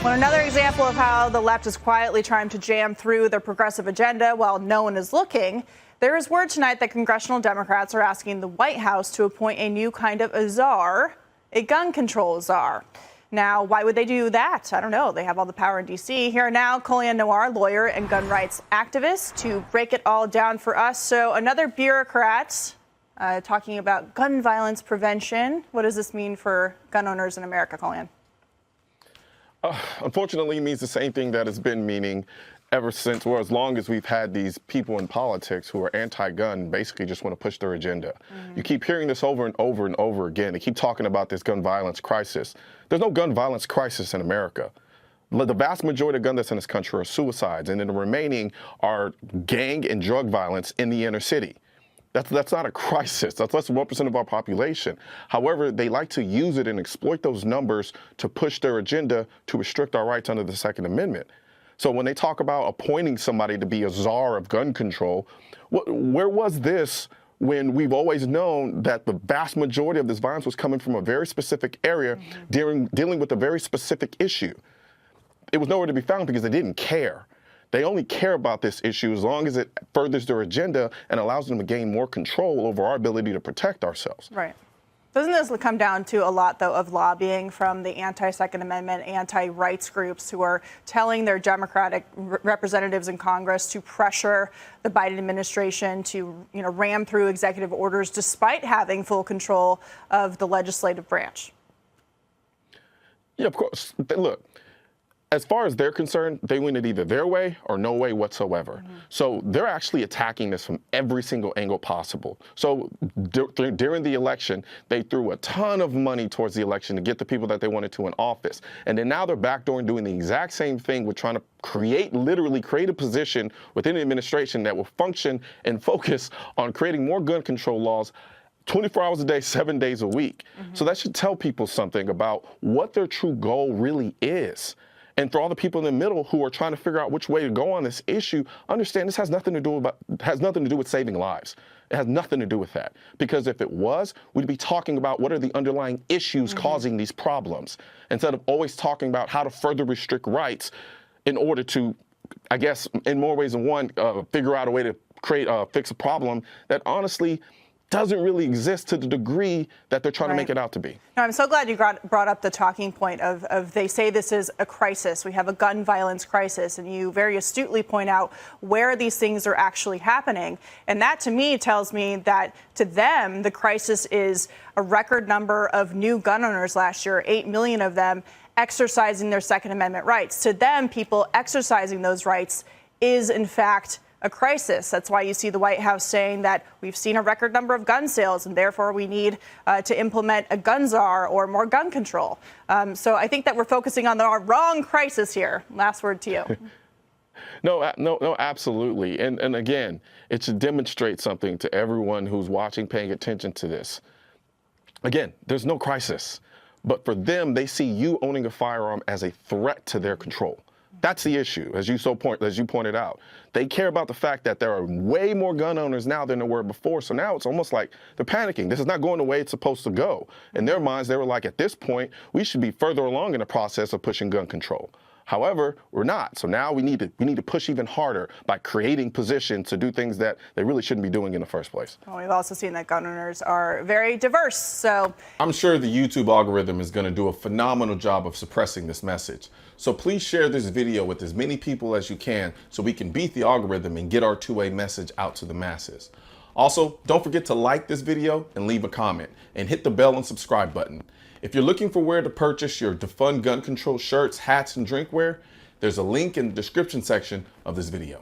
Well, another example of how the left is quietly trying to jam through their progressive agenda while no one is looking. There is word tonight that congressional Democrats are asking the White House to appoint a new kind of a czar, a gun control czar. Now, why would they do that? I don't know. They have all the power in D.C. Here now, Colion Noir, lawyer and gun rights activist, to break it all down for us. So another bureaucrat talking about gun violence prevention. What does this mean for gun owners in America, Colion? Unfortunately, it means the same thing that it's been meaning ever since, or as long as we've had these people in politics who are anti-gun, basically just want to push their agenda. You keep hearing this over and over and over again. They keep talking about this gun violence crisis. There's no gun violence crisis in America. The vast majority of gun deaths in this country are suicides, and then the remaining are gang and drug violence in the inner city. That's not a crisis. That's less than 1% of our population. However, they like to use it and exploit those numbers to push their agenda to restrict our rights under the Second Amendment. So when they talk about appointing somebody to be a czar of gun control, where was this when we've always known that the vast majority of this violence was coming from a very specific area dealing with a very specific issue? It was nowhere to be found because they didn't care. They only care about this issue as long as it furthers their agenda and allows them to gain more control over our ability to protect ourselves. Right. Doesn't this come down to a lot, though, of lobbying from the anti-Second Amendment, anti-rights groups who are telling their Democratic representatives in Congress to pressure the Biden administration to, ram through executive orders despite having full control of the legislative branch? Yeah, of course. Look. As far as they're concerned, they win it either their way or no way whatsoever. So they're actually attacking this from every single angle possible. So during the election, they threw a ton of money towards the election to get the people that they wanted to in office. And then now they're backdooring doing the exact same thing with trying to literally create a position within the administration that will function and focus on creating more gun control laws 24 hours a day, 7 days a week. So that should tell people something about what their true goal really is. And for all the people in the middle who are trying to figure out which way to go on this issue, understand this has nothing to do with saving lives. It has nothing to do with that. Because if it was, we'd be talking about what are the underlying issues causing these problems, instead of always talking about how to further restrict rights in order to, I guess, in more ways than one, figure out a way to fix a problem that honestly doesn't really exist to the degree that they're trying to make it out to be. No, I'm so glad you brought up the talking point of they say this is a crisis. We have a gun violence crisis, and you very astutely point out where these things are actually happening. And that, to me, tells me that to them, the crisis is a record number of new gun owners last year, 8 million of them exercising their Second Amendment rights. To them, people exercising those rights is, in fact, a crisis. That's why you see the White House saying that we've seen a record number of gun sales and therefore we need to implement a gun czar or more gun control. So I think that we're focusing on the wrong crisis here. Last word to you. No, absolutely. And again, it should demonstrate something to everyone who's watching, paying attention to this. Again, there's no crisis, but for them, they see you owning a firearm as a threat to their control. That's the issue, as you pointed out. They care about the fact that there are way more gun owners now than there were before. So now it's almost like they're panicking. This is not going the way it's supposed to go. In their minds, they were like, at this point, we should be further along in the process of pushing gun control. However, we're not. So now we need to push even harder by creating positions to do things that they really shouldn't be doing in the first place. Well, we've also seen that gun owners are very diverse. So I'm sure the YouTube algorithm is going to do a phenomenal job of suppressing this message. So please share this video with as many people as you can so we can beat the algorithm and get our two-way message out to the masses. Also, don't forget to like this video and leave a comment and hit the bell and subscribe button. If you're looking for where to purchase your Defund Gun Control shirts, hats, and drinkware, there's a link in the description section of this video.